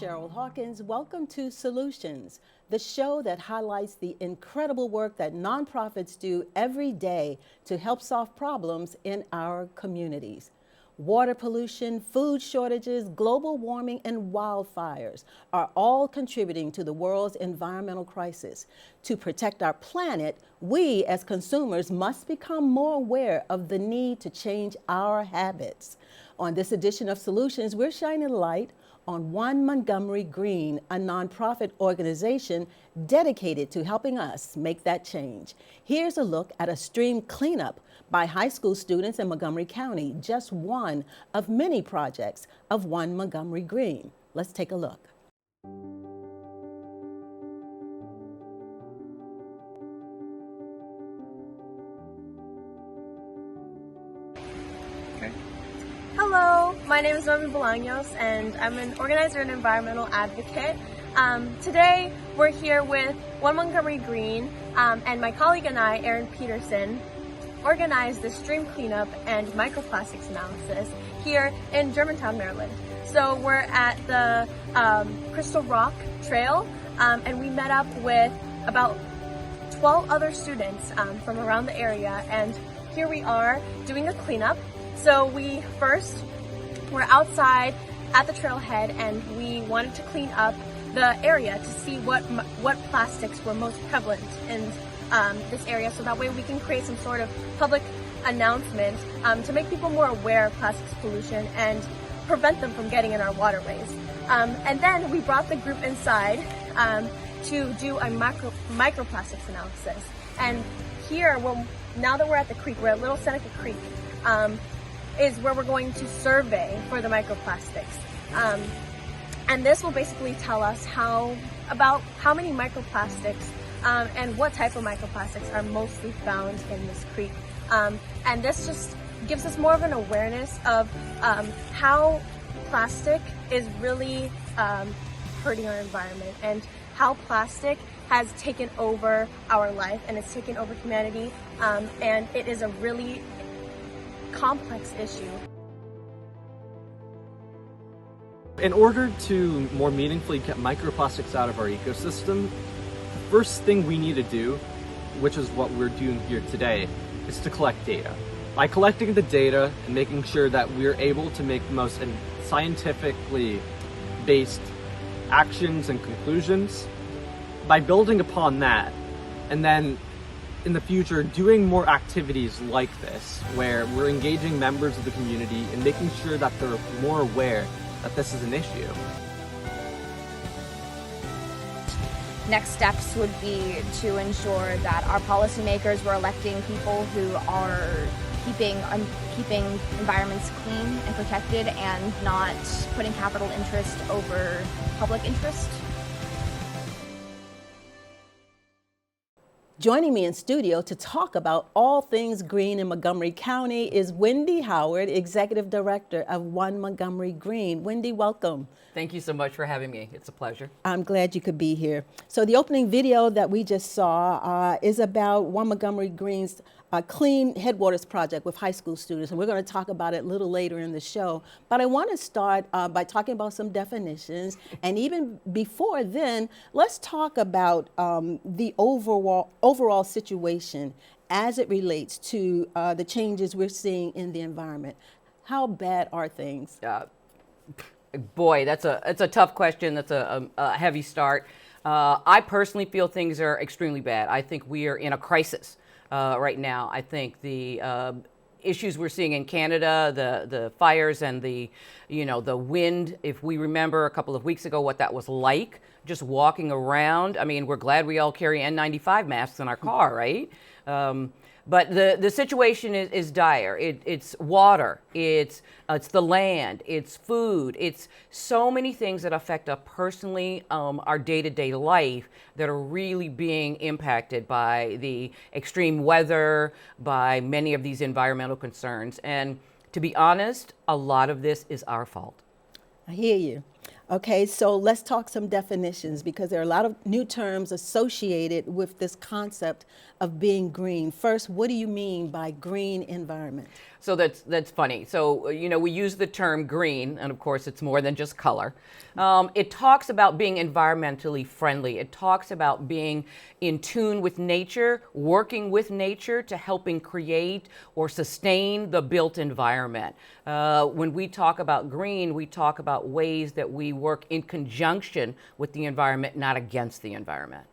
Cheryl Hawkins. Welcome to Solutions, the show that highlights the incredible work that nonprofits do every day to help solve problems in our communities. Water pollution, food shortages, global warming, and wildfires are all contributing to the world's environmental crisis. To protect our planet, we as consumers must become more aware of the need to change our habits. On this edition of Solutions, we're shining light on One Montgomery Green, a nonprofit organization dedicated to helping us make that change. Here's a look at a stream cleanup by high school students in Montgomery County, just one of many projects of One Montgomery Green. Let's take a look. Hello, my name is Norman Bolaños and I'm an organizer and environmental advocate. Today we're here with One Montgomery Green and my colleague and I, Erin Peterson, organized the stream cleanup and microplastics analysis here in Germantown, Maryland. So we're at the Crystal Rock Trail and we met up with about 12 other students from around the area, and here we are doing a cleanup. So we're outside at the trailhead and we wanted to clean up the area to see what plastics were most prevalent in this area, so that way we can create some sort of public announcement to make people more aware of plastics pollution and prevent them from getting in our waterways. And then we brought the group inside to do a microplastics analysis. And here, now that we're at the creek, we're at Little Seneca Creek, is where we're going to survey for the microplastics. And this will basically tell us about how many microplastics and what type of microplastics are mostly found in this creek. And this just gives us more of an awareness of how plastic is really hurting our environment, and how plastic has taken over our life and it's taken over humanity, and it is a really complex issue. In order to more meaningfully get microplastics out of our ecosystem, the first thing we need to do, which is what we're doing here today, is to collect data. By collecting the data and making sure that we're able to make the most scientifically based actions and conclusions, by building upon that, and then in the future doing more activities like this, where we're engaging members of the community and making sure that they're more aware that this is an issue. Next steps would be to ensure that our policymakers were electing people who are keeping environments clean and protected and not putting capital interest over public interest. Joining me in studio to talk about all things green in Montgomery County is Wendy Howard, Executive Director of One Montgomery Green. Wendy, welcome. Thank you so much for having me. It's a pleasure. I'm glad you could be here. So the opening video that we just saw is about One Montgomery Green's Clean Headwaters project with high school students, and we're going to talk about it a little later in the show. But I want to start by talking about some definitions, and even before then, let's talk about the overall situation as it relates to the changes we're seeing in the environment. How bad are things? Boy, it's a tough question. That's a heavy start. I personally feel things are extremely bad. I think we are in a crisis right now. I think the issues we're seeing in Canada, the fires and the wind, if we remember a couple of weeks ago what that was like, just walking around. I mean, we're glad we all carry N95 masks in our car, right? But the situation is dire. It's water, it's the land, it's food, it's so many things that affect us personally, our day-to-day life, that are really being impacted by the extreme weather, by many of these environmental concerns. And to be honest, a lot of this is our fault. I hear you. Okay, so let's talk some definitions because there are a lot of new terms associated with this concept of being green. First, what do you mean by green environment? So that's funny. So, we use the term green, and of course it's more than just color. It talks about being environmentally friendly. It talks about being in tune with nature, working with nature to helping create or sustain the built environment. When we talk about green, we talk about ways that we work in conjunction with the environment, not against the environment.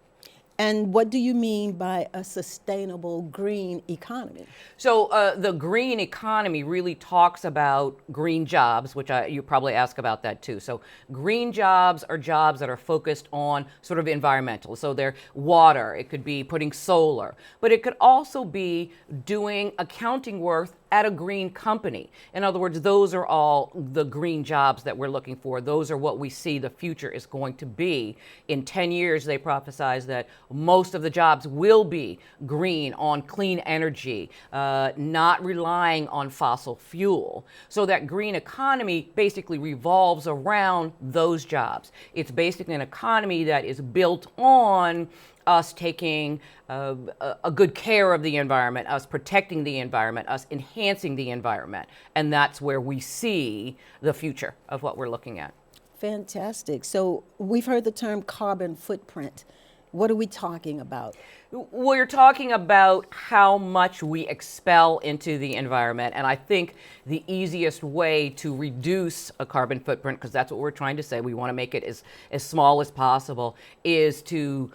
And what do you mean by a sustainable green economy? So the green economy really talks about green jobs, which you probably ask about that too. So green jobs are jobs that are focused on sort of environmental. So they're water, it could be putting solar, but it could also be doing accounting work at a green company. In other words, those are all the green jobs that we're looking for. Those are what we see the future is going to be. In 10 years, they prophesize that most of the jobs will be green, on clean energy, not relying on fossil fuel. So that green economy basically revolves around those jobs. It's basically an economy that is built on us taking a good care of the environment, us protecting the environment, us enhancing the environment. And that's where we see the future of what we're looking at. Fantastic. So we've heard the term carbon footprint. What are we talking about? We're talking about how much we expel into the environment. And I think the easiest way to reduce a carbon footprint, because that's what we're trying to say, we want to make it as small as possible, is to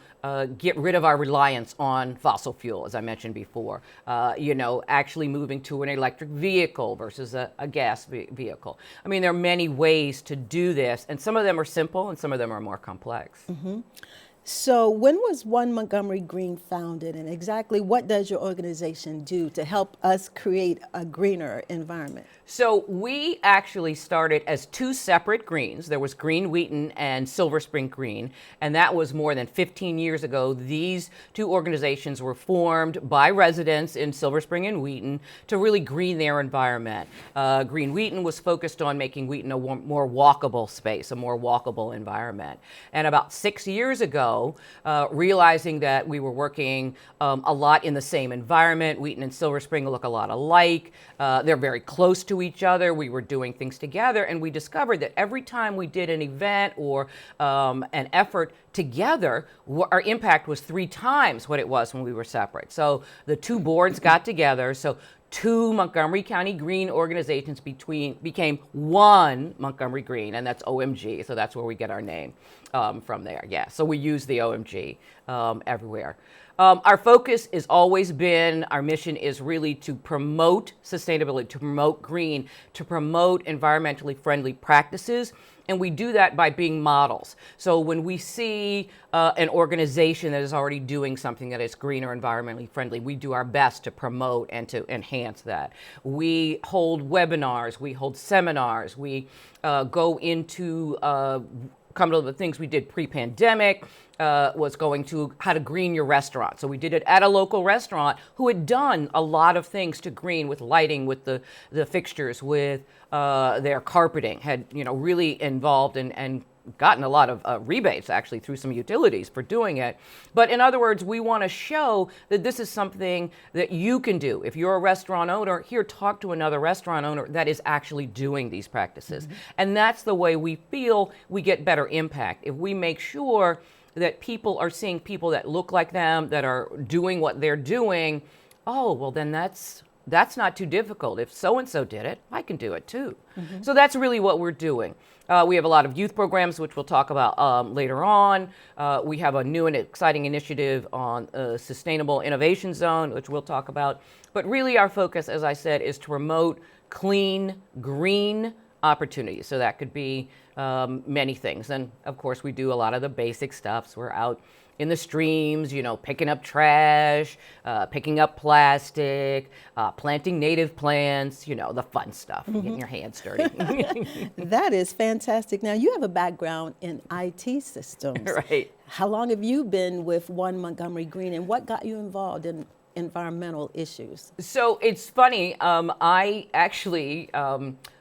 get rid of our reliance on fossil fuel, as I mentioned before. Actually moving to an electric vehicle versus a gas vehicle. I mean, there are many ways to do this, and some of them are simple and some of them are more complex. Mm-hmm. So when was One Montgomery Green founded, and exactly what does your organization do to help us create a greener environment? So we actually started as two separate greens. There was Green Wheaton and Silver Spring Green, and that was more than 15 years ago. These two organizations were formed by residents in Silver Spring and Wheaton to really green their environment. Green Wheaton was focused on making Wheaton a more walkable space, a more walkable environment. And about 6 years ago, realizing that we were working a lot in the same environment, Wheaton and Silver Spring look a lot alike. They're very close to each other. We were doing things together, and we discovered that every time we did an event or an effort together, our impact was 3 times what it was when we were separate. So the two boards got together. So two Montgomery County Green organizations became One Montgomery Green, and that's OMG. So that's where we get our name from there. Yeah, so we use the OMG everywhere. Our focus has always been, our mission is really to promote sustainability, to promote green, to promote environmentally friendly practices. And we do that by being models. So when we see an organization that is already doing something that is green or environmentally friendly, we do our best to promote and to enhance that. We hold webinars, we hold seminars, we go into come to the things we did pre-pandemic, was going to how to green your restaurant. So we did it at a local restaurant who had done a lot of things to green, with lighting, with the fixtures, with their carpeting, had really involved and gotten a lot of rebates actually through some utilities for doing it. But in other words, we want to show that this is something that you can do. If you're a restaurant owner, here, talk to another restaurant owner that is actually doing these practices. Mm-hmm. And that's the way we feel we get better impact. If we make sure that people are seeing people that look like them, that are doing what they're doing, oh, well, then that's not too difficult. If so-and-so did it, I can do it too. Mm-hmm. So that's really what we're doing. We have a lot of youth programs, which we'll talk about later on. We have a new and exciting initiative on Sustainable Innovation Zone, which we'll talk about. But really our focus, as I said, is to promote clean, green opportunities. So that could be many things. And of course, we do a lot of the basic stuff. So we're out in the streams, picking up trash, picking up plastic, planting native plants, the fun stuff, mm-hmm. Getting your hands dirty. That is fantastic. Now, you have a background in IT systems. Right. How long have you been with One Montgomery Green, and what got you involved in environmental issues? So it's funny, I actually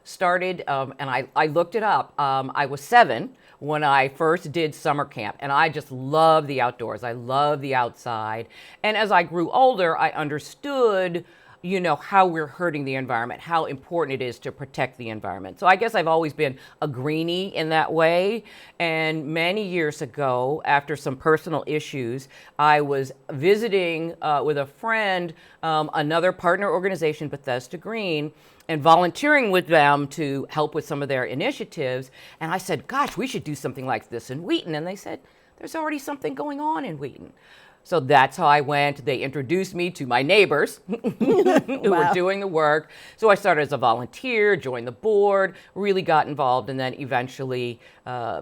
started, and I looked it up. I was 7 when I first did summer camp, and I just love the outdoors. I love the outside. And as I grew older, I understood, you know, how we're hurting the environment, how important it is to protect the environment. So I guess I've always been a greenie in that way. And many years ago, after some personal issues, I was visiting with a friend, another partner organization, Bethesda Green, and volunteering with them to help with some of their initiatives. And I said, gosh, we should do something like this in Wheaton. And they said, there's already something going on in Wheaton. So that's how I went. They introduced me to my neighbors who were doing the work. So I started as a volunteer, joined the board, really got involved, and then eventually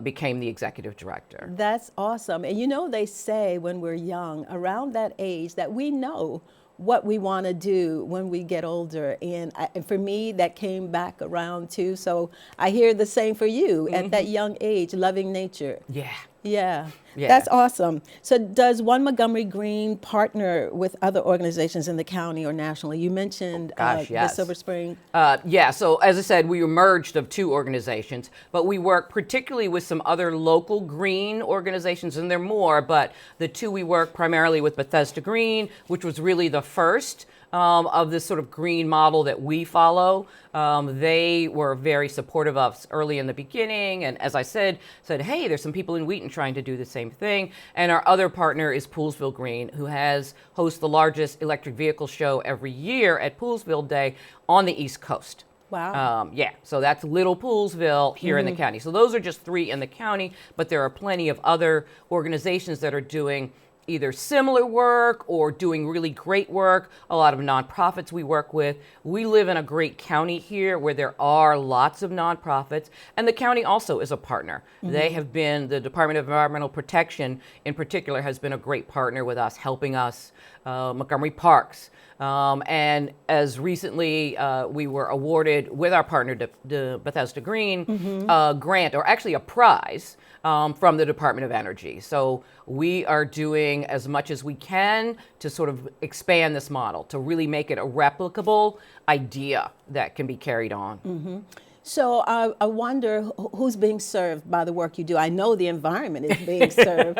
became the executive director. That's awesome. And you know, they say when we're young, around that age, that we know what we want to do when we get older. And for me, that came back around too. So I hear the same for you at that young age, loving nature. Yeah. Yeah, Yeah. that's awesome. So does One Montgomery Green partner with other organizations in the county or nationally? You mentioned Yes. the Silver Spring. Yeah, so as I said, we merged of two organizations, but we work particularly with some other local green organizations, and there are more, but the two we work primarily with Bethesda Green, which was really the first of this sort of green model that we follow. They were very supportive of us early in the beginning, and as I said, hey, there's some people in Wheaton trying to do the same thing. And our other partner is Poolsville Green, who hosts the largest electric vehicle show every year at Poolsville Day on the East Coast. Wow. Yeah, so that's Little Poolsville here in the county. So those are just 3 in the county, but there are plenty of other organizations that are doing either similar work or doing really great work. A lot of nonprofits we work with. We live in a great county here where there are lots of nonprofits, and the county also is a partner. They have been, the Department of Environmental Protection in particular has been a great partner with us, helping us, Montgomery Parks. And as recently we were awarded with our partner, Bethesda Green, a grant, or actually a prize, from the Department of Energy. So we are doing as much as we can to sort of expand this model, to really make it a replicable idea that can be carried on. So I wonder who's being served by the work you do. I know the environment is being served,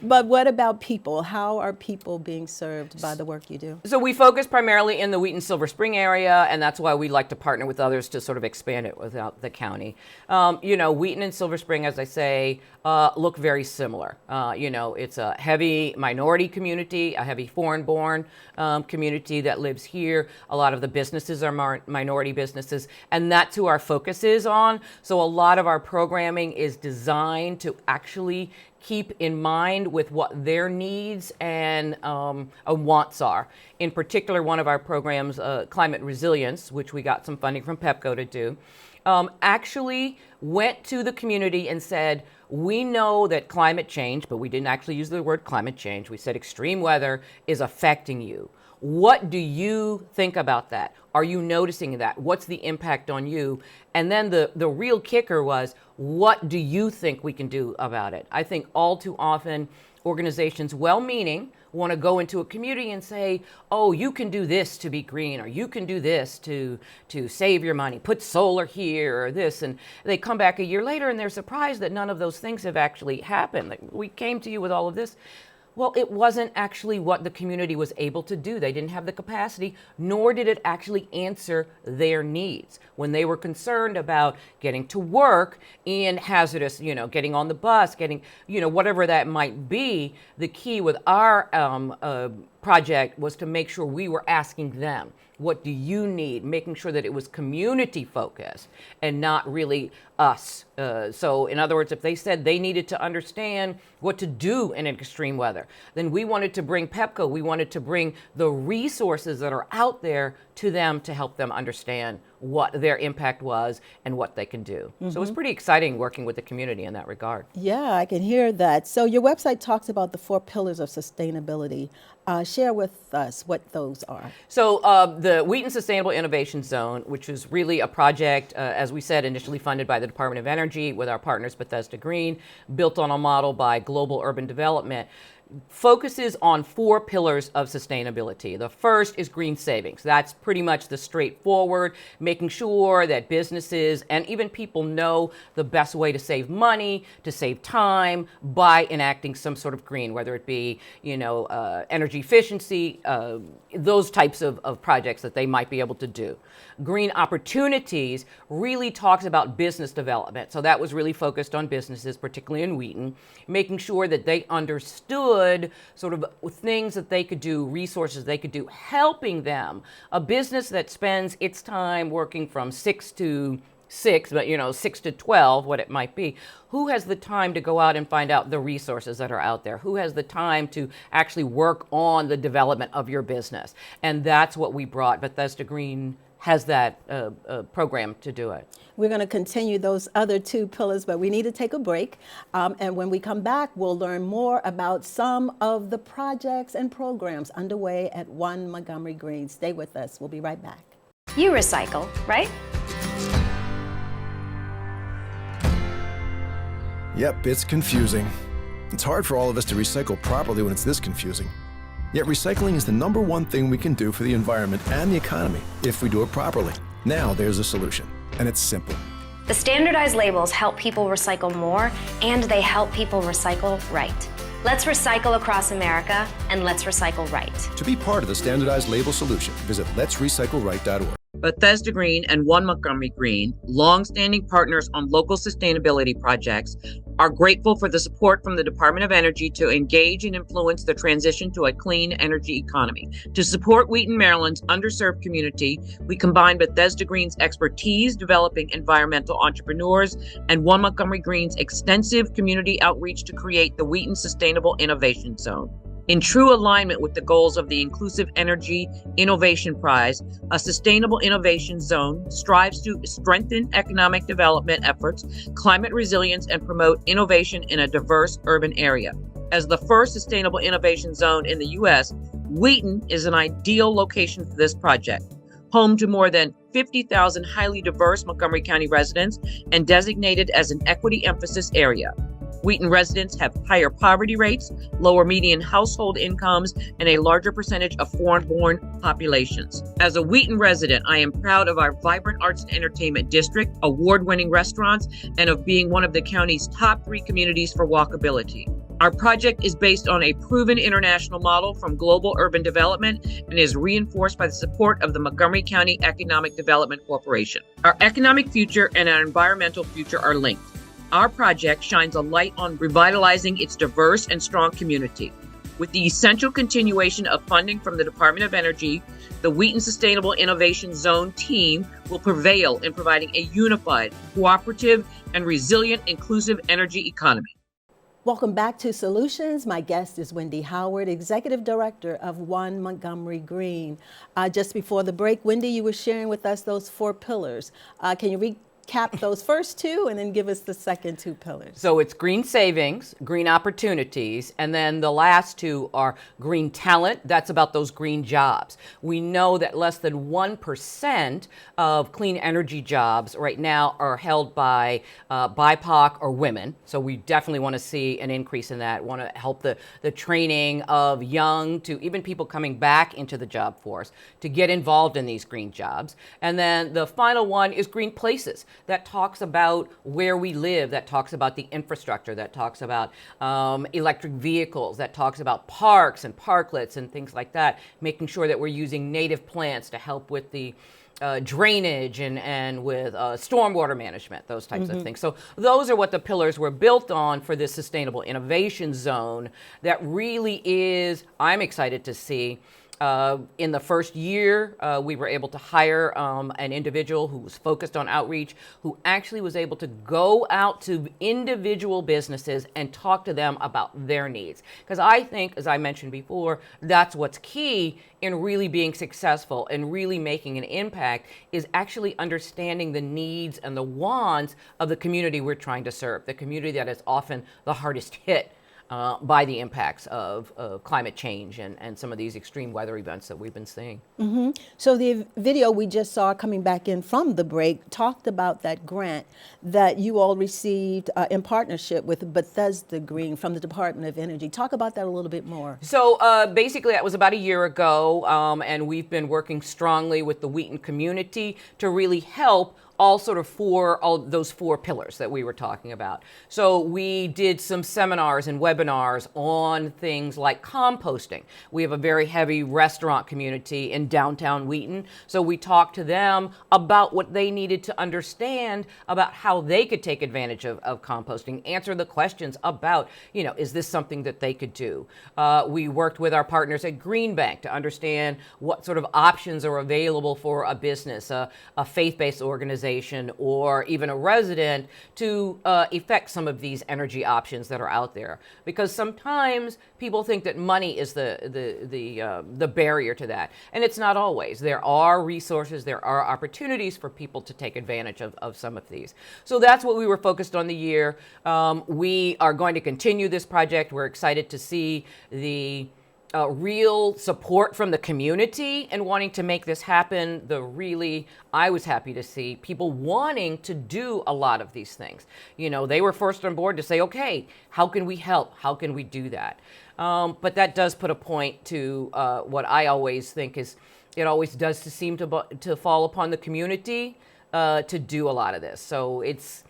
but what about people? How are people being served by the work you do? So we focus primarily in the Wheaton Silver Spring area, and that's why we like to partner with others to sort of expand it without the county. You know, Wheaton and Silver Spring, as I say, look very similar. You know, it's a heavy minority community, a heavy foreign-born community that lives here. A lot of the businesses are minority businesses, and that's who our focus is on. So a lot of our programming is designed to actually keep in mind with what their needs and wants are. In particular, one of our programs, Climate Resilience, which we got some funding from PEPCO to do, actually went to the community and said, we know that climate change, but we didn't actually use the word climate change. We said extreme weather is affecting you. What do you think about that? Are you noticing that? What's the impact on you? And then the real kicker was, what do you think we can do about it? I think all too often organizations, well-meaning, want to go into a community and say, oh, you can do this to be green, or you can do this to save your money, put solar here or this. And they come back a year later and they're surprised that none of those things have actually happened. Like, we came to you with all of this. Well, it wasn't actually what the community was able to do. They didn't have the capacity, nor did it actually answer their needs. When they were concerned about getting to work in hazardous, you know, getting on the bus, getting, you know, whatever that might be, the key with our project was to make sure we were asking them, what do you need? Making sure that it was community focused and not really us. So in other words, if they said they needed to understand what to do in extreme weather, then we wanted to bring PEPCO, we wanted to bring the resources that are out there to them to help them understand what their impact was and what they can do. So it was pretty exciting working with the community in that regard. Yeah, I can hear that. So your website talks about the 4 pillars of sustainability. Share with us what those are. So the Wheaton Sustainable Innovation Zone, which is really a project, as we said, initially funded by the Department of Energy with our partners Bethesda Green, built on a model by Global Urban Development, focuses on 4 pillars of sustainability. The first is green savings. That's pretty much the straightforward, making sure that businesses and even people know the best way to save money, to save time by enacting some sort of green, whether it be, energy efficiency, those types of projects that they might be able to do. Green opportunities really talks about business development. So that was really focused on businesses, particularly in Wheaton, making sure that they understood sort of things that they could do, resources they could do, helping them. A business that spends its time working from 6 to 6, but 6 to 12, what it might be. Who has the time to go out and find out the resources that are out there? Who has the time to actually work on the development of your business? And that's what we brought. Bethesda Green has that program to do it. We're going to continue those other 2 pillars, but we need to take a break. And when we come back, we'll learn more about some of the projects and programs underway at One Montgomery Green. Stay with us. We'll be right back. You recycle, right? Yep, it's confusing. It's hard for all of us to recycle properly when it's this confusing. Yet recycling is the #1 thing we can do for the environment and the economy if we do it properly. Now there's a solution, and it's simple. The standardized labels help people recycle more, and they help people recycle right. Let's recycle across America, and let's recycle right. To be part of the standardized label solution, visit letsrecycleright.org. Bethesda Green and One Montgomery Green, longstanding partners on local sustainability projects, are grateful for the support from the Department of Energy to engage and influence the transition to a clean energy economy. To support Wheaton, Maryland's underserved community, we combine Bethesda Green's expertise developing environmental entrepreneurs and One Montgomery Green's extensive community outreach to create the Wheaton Sustainable Innovation Zone. In true alignment with the goals of the Inclusive Energy Innovation Prize, a Sustainable Innovation Zone strives to strengthen economic development efforts, climate resilience, and promote innovation in a diverse urban area. As the first Sustainable Innovation Zone in the U.S., Wheaton is an ideal location for this project. Home to more than 50,000 highly diverse Montgomery County residents and designated as an equity emphasis area. Wheaton residents have higher poverty rates, lower median household incomes, and a larger percentage of foreign-born populations. As a Wheaton resident, I am proud of our vibrant arts and entertainment district, award-winning restaurants, and of being one of the county's top 3 communities for walkability. Our project is based on a proven international model from global urban development and is reinforced by the support of the Montgomery County Economic Development Corporation. Our economic future and our environmental future are linked. Our project shines a light on revitalizing its diverse and strong community. With the essential continuation of funding from the Department of Energy, the Wheaton Sustainable Innovation Zone team will prevail in providing a unified, cooperative, and resilient inclusive energy economy. Welcome back to Solutions. My guest is Wendy Howard, Executive Director of One Montgomery Green. Just before the break, Wendy, you were sharing with us those 4 pillars. Can you recap those first 2 and then give us the second 2 pillars? So it's green savings, green opportunities, and then the last 2 are green talent. That's about those green jobs. We know that less than 1% of clean energy jobs right now are held by BIPOC or women. So we definitely want to see an increase in that. Want to help the training of young to even people coming back into the job force to get involved in these green jobs. And then the final one is green places. That talks about where we live, that talks about the infrastructure, that talks about electric vehicles, that talks about parks and parklets and things like that, making sure that we're using native plants to help with the drainage and with stormwater management, those types of things. So those are what the pillars were built on for this Sustainable Innovation Zone that really is, I'm excited to see. In the first year, we were able to hire an individual who was focused on outreach, who actually was able to go out to individual businesses and talk to them about their needs. Because I think, as I mentioned before, that's what's key in really being successful and really making an impact, is actually understanding the needs and the wants of the community we're trying to serve, the community that is often the hardest hit by the impacts of climate change and some of these extreme weather events that we've been seeing. So the video we just saw coming back in from the break talked about that grant that you all received in partnership with Bethesda Green from the Department of Energy. Talk about that a little bit more. So basically that was about a year ago, and we've been working strongly with the Wheaton community to really help all those four pillars that we were talking about. So we did some seminars and webinars on things like composting. We have a very heavy restaurant community in downtown Wheaton, so we talked to them about what they needed to understand about how they could take advantage of composting, answer the questions about, is this something that they could do? We worked with our partners at Green Bank to understand what sort of options are available for a business, a faith-based organization, or even a resident to effect some of these energy options that are out there. Because sometimes people think that money is the barrier to that, and it's not always. There are resources, there are opportunities for people to take advantage of some of these. So that's what we were focused on the year. We are going to continue this project. We're excited to see the real support from the community and wanting to make this happen. I was happy to see people wanting to do a lot of these things. They were first on board to say, okay, how can we help? How can we do that? But that does put a point to what I always think is, it always does seem to fall upon the community to do a lot of this. So it's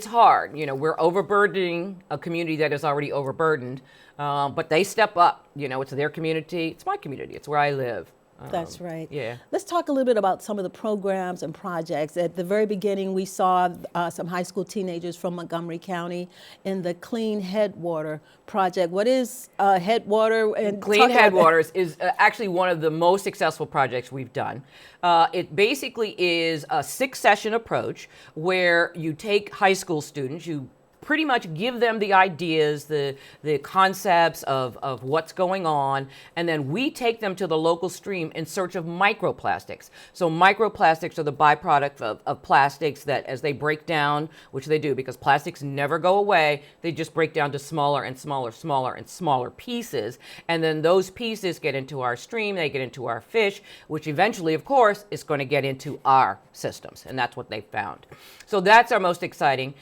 hard. We're overburdening a community that is already overburdened. But they step up. It's their community. It's my community. It's where I live. That's right. Yeah. Let's talk a little bit about some of the programs and projects. At the very beginning, we saw some high school teenagers from Montgomery County in the Clean Headwater project. What is Headwater? And Clean Headwaters is actually one of the most successful projects we've done. It basically is a 6-session approach where you take high school students, you pretty much give them the ideas, the concepts of what's going on, and then we take them to the local stream in search of microplastics. So microplastics are the byproduct of plastics that, as they break down, which they do because plastics never go away, they just break down to smaller and smaller pieces, and then those pieces get into our stream, they get into our fish, which eventually, of course, is going to get into our systems, and that's what they found. So that's our most exciting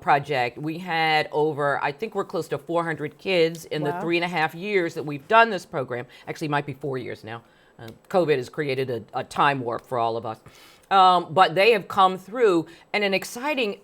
project. We had I think we're close to 400 kids in the 3.5 years that we've done this program. Actually, it might be 4 years now. COVID has created a time warp for all of us. But they have come through, and an exciting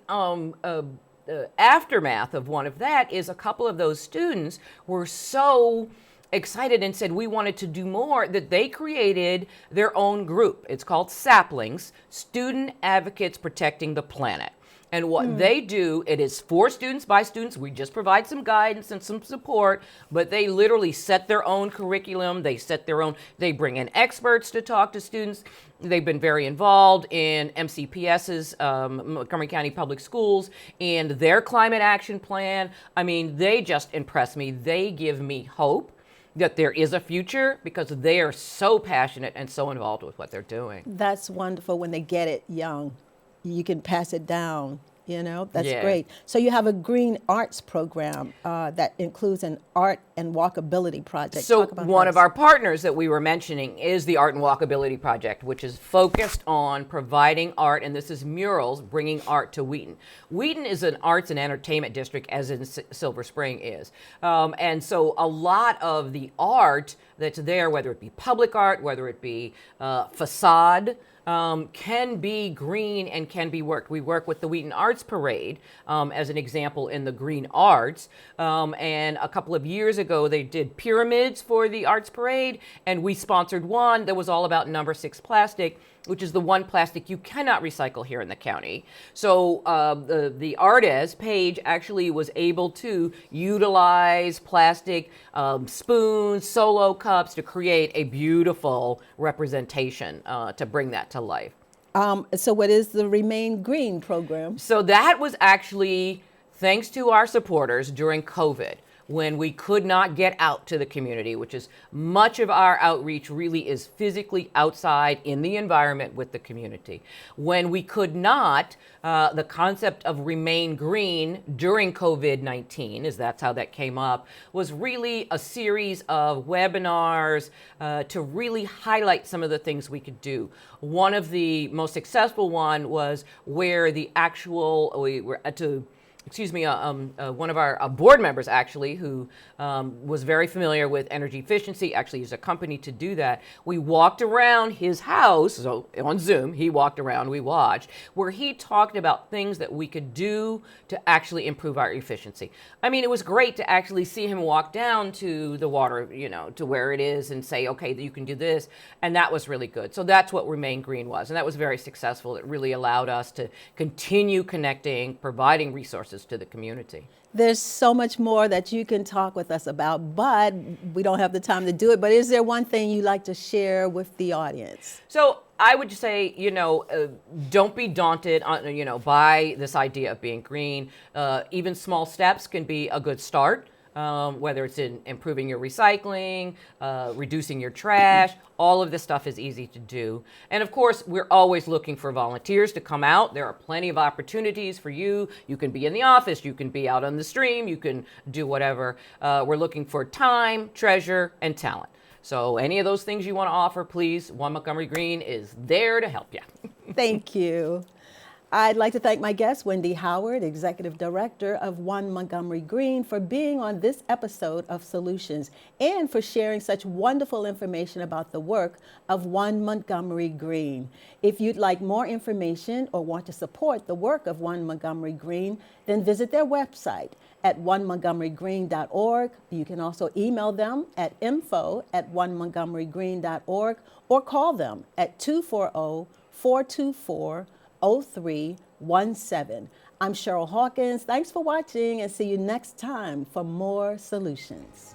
aftermath of one of that is a couple of those students were so excited and said we wanted to do more that they created their own group. It's called Saplings, Student Advocates Protecting the Planet. And what they do, it is for students, by students. We just provide some guidance and some support, but they literally set their own curriculum. They bring in experts to talk to students. They've been very involved in MCPS's, Montgomery County Public Schools, and their climate action plan. I mean, they just impress me. They give me hope that there is a future because they are so passionate and so involved with what they're doing. That's wonderful when they get it young. You can pass it down, that's great. So you have a green arts program that includes an art and walkability project. So one of our partners that we were mentioning is the Art and Walkability Project, which is focused on providing art, and this is murals, bringing art to Wheaton. Wheaton is an arts and entertainment district, as in Silver Spring is. And so a lot of the art that's there, whether it be public art, whether it be facade, can be green and can be worked. We work with the Wheaton Arts Parade as an example in the green arts. And a couple of years ago, they did pyramids for the Arts Parade, and we sponsored one that was all about number 6 plastic, which is the one plastic you cannot recycle here in the county. So the artist, Paige, actually was able to utilize plastic spoons, solo cups to create a beautiful representation to bring that to life. So what is the Remain Green program? So that was actually thanks to our supporters during COVID. when we could not get out to the community, which is much of our outreach really is physically outside in the environment with the community. When we could not, the concept of remain green during COVID-19, as that's how that came up, was really a series of webinars to really highlight some of the things we could do. One of the most successful one was where the actual, we were to one of our board members actually, who was very familiar with energy efficiency, actually used a company to do that. We walked around his house, so on Zoom, he walked around, we watched, where he talked about things that we could do to actually improve our efficiency. I mean, it was great to actually see him walk down to the water, to where it is and say, okay, you can do this. And that was really good. So that's what Remain Green was. And that was very successful. It really allowed us to continue connecting, providing resources to the community. There's so much more that you can talk with us about, but we don't have the time to do it. But is there one thing you'd like to share with the audience? So I would say, don't be daunted, by this idea of being green. Even small steps can be a good start. Whether it's in improving your recycling, reducing your trash, all of this stuff is easy to do. And of course, we're always looking for volunteers to come out. There are plenty of opportunities for you. You can be in the office, you can be out on the stream, you can do whatever. We're looking for time, treasure, and talent. So any of those things you want to offer, please, One Montgomery Green is there to help you. Thank you. I'd like to thank my guest, Wendy Howard, Executive Director of One Montgomery Green, for being on this episode of Solutions and for sharing such wonderful information about the work of One Montgomery Green. If you'd like more information or want to support the work of One Montgomery Green, then visit their website at onemontgomerygreen.org. You can also email them at info@onemontgomerygreen.org or call them at 240-424-0317. I'm Cheryl Hawkins. Thanks for watching and see you next time for more Solutions.